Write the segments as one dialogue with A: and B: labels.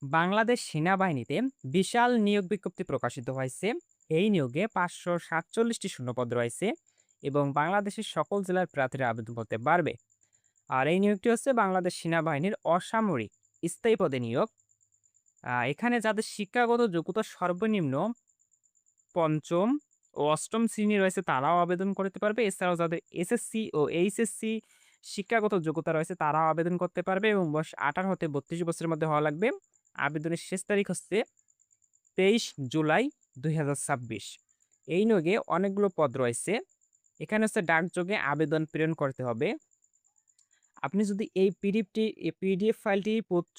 A: বাংলাদেশ সেনাবাহিনীতে বিশাল নিয়োগ বিজ্ঞপ্তি প্রকাশিত হয়েছে। এই নিয়োগে 547টি শূন্যপদ রয়েছে এবং বাংলাদেশের সকল জেলার প্রার্থীরা আবেদন করতে পারবে। আর এই নিয়োগটি হচ্ছে বাংলাদেশ সেনাবাহিনীর অসামরিক স্থায়ী পদে নিয়োগ। এখানে যাদের শিক্ষাগত যোগ্যতা সর্বনিম্ন পঞ্চম ও অষ্টম শ্রেণী রয়েছে তারাও আবেদন করতে পারবে। এছাড়াও যাদের এসএসসি ও এইচএসসি শিক্ষাগত যোগ্যতা রয়েছে তারাও আবেদন করতে পারবে এবং বয়স 18 হতে 32 বছরের মধ্যে হওয়া লাগবে। আবেদনের শেষ তারিখ হচ্ছে 23 জুলাই 2026। এই নিয়োগে অনেকগুলো পদ রয়েছে। এখানে হচ্ছে ডাকযোগে আবেদন প্রেরণ করতে হবে। আপনি যদি এই পিডিএফ ফাইলটি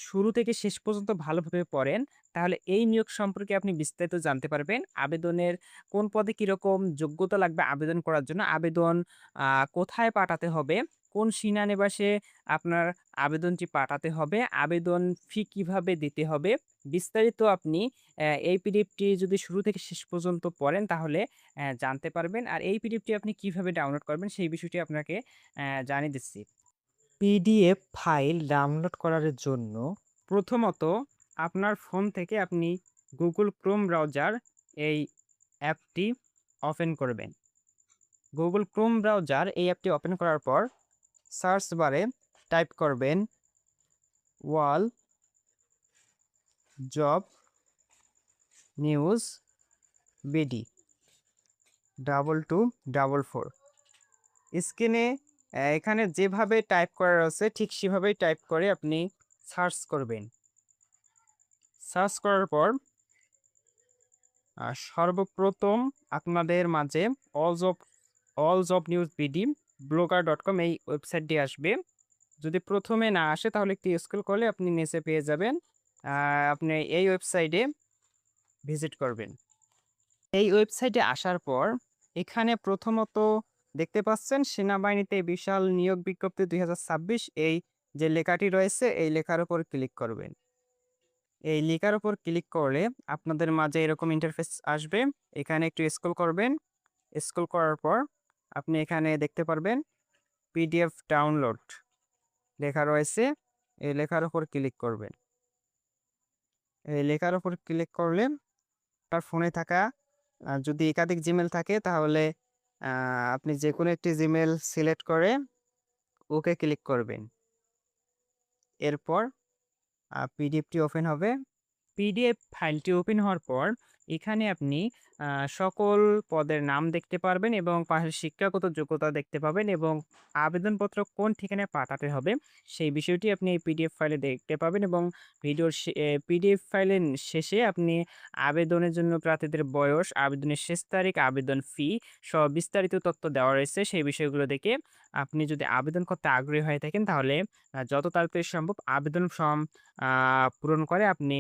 A: শুরু থেকে শেষ পর্যন্ত ভালোভাবে পড়েন, তাহলে এই নিয়োগ সম্পর্কে আপনি বিস্তারিত জানতে পারবেন। আবেদনের কোন পদে কিরকম যোগ্যতা লাগবে আবেদন করার জন্য, আবেদন কোথায় পাঠাতে হবে, কোন সেনানিবাসে আপনার আবেদনটি পাঠাতে হবে, আবেদন ফি কিভাবে দিতে হবে। বিস্তারিত আপনি এই পিডিএফটি যদি শুরু থেকে শেষ পর্যন্ত পড়েন তাহলে জানতে পারবেন। আর এই পিডিএফটি আপনি কিভাবে ডাউনলোড করবেন সেই বিষয়টি আপনাকে জানিয়ে দিচ্ছি। পিডিএফ ফাইল ডাউনলোড করার জন্য প্রথমত আপনার ফোন থেকে আপনি গুগল ক্রোম ব্রাউজার এই অ্যাপটি ওপেন করবেন। গুগল ক্রোম ব্রাউজার এই অ্যাপটি ওপেন করার পর সার্চ বারে টাইপ করবেন ওয়াল জব নিউজ বিডি 2244। স্ক্রিনে এখানে যেভাবে টাইপ করা রয়েছে ঠিক সেভাবেই টাইপ করে আপনি সার্চ করবেন। সার্চ করার পর সর্বপ্রথম আপনাদের মাঝে all job news BD blogger.com এই ওয়েবসাইটটি আসবে। যদি প্রথমে না আসে তাহলে একটু স্ক্রল করলে আপনি নিচে পেয়ে যাবেন। আপনি এই ওয়েবসাইটে ভিজিট করবেন। এই ওয়েবসাইটে আসার পর এখানে প্রথমত দেখতে পাচ্ছেন সেনাবাহিনীতে বিশাল নিয়োগ বিজ্ঞপ্তি 2026, এই যে লেখাটি রয়েছে এই লেখার উপর ক্লিক করবেন। এই লেখার উপর ক্লিক করলে আপনাদের মাঝে এরকম ইন্টারফেস আসবে। এখানে একটু স্ক্রল করবেন। স্ক্রল করার পর আপনি এখানে দেখতে পারবেন পিডিএফ ডাউনলোড লেখা রয়েছে। এই লেখার উপর ক্লিক করবেন। এই লেখার উপর ক্লিক করলে আপনার ফোনে থাকা যদি একাধিক জিমেল থাকে তাহলে আপনি যেকোনো একটি জিমেল সিলেক্ট করে ওকে ক্লিক করবেন। এরপর পিডিএফটি ওপেন হবে। পিডিএফ ফাইলটি ওপেন হওয়ার পর এখানে আপনি সকল পদের নাম দেখতে পারবেন এবং পাশে শিক্ষাগত যোগ্যতা দেখতে পাবেন এবং আবেদনপত্র কোন ঠিকানায় পাঠাতে হবে সেই বিষয়টি আপনি এই পিডিএফ ফাইলে দেখতে পাবেন এবং পিডিএফ ফাইলের শেষে আপনি আবেদনের জন্য প্রার্থীদের বয়স, আবেদনের শেষ তারিখ, আবেদন ফি সহ বিস্তারিত তথ্য দেওয়া রয়েছে। সেই বিষয়গুলো দেখে আপনি যদি আবেদন করতে আগ্রহী হয়ে থাকেন তাহলে যত তাড়াতাড়ি সম্ভব আবেদন ফর্ম পূরণ করে আপনি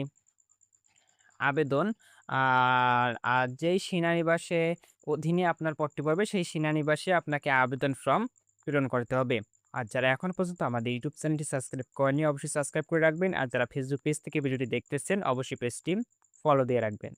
A: আবেদন যেই সেনানিবাসে অধীনে আপনার পদটি পড়বে সেই সেনানিবাসে আপনাকে আবেদন ফর্ম পূরণ করতে হবে। আর যারা এখন পর্যন্ত আমাদের ইউটিউব চ্যানেলটি সাবস্ক্রাইব করেনি অবশ্যই সাবস্ক্রাইব করে রাখবেন। আর যারা ফেসবুক পেজ থেকে ভিডিওটি দেখতেছেন অবশ্যই পেজটি ফলো দিয়ে রাখবেন।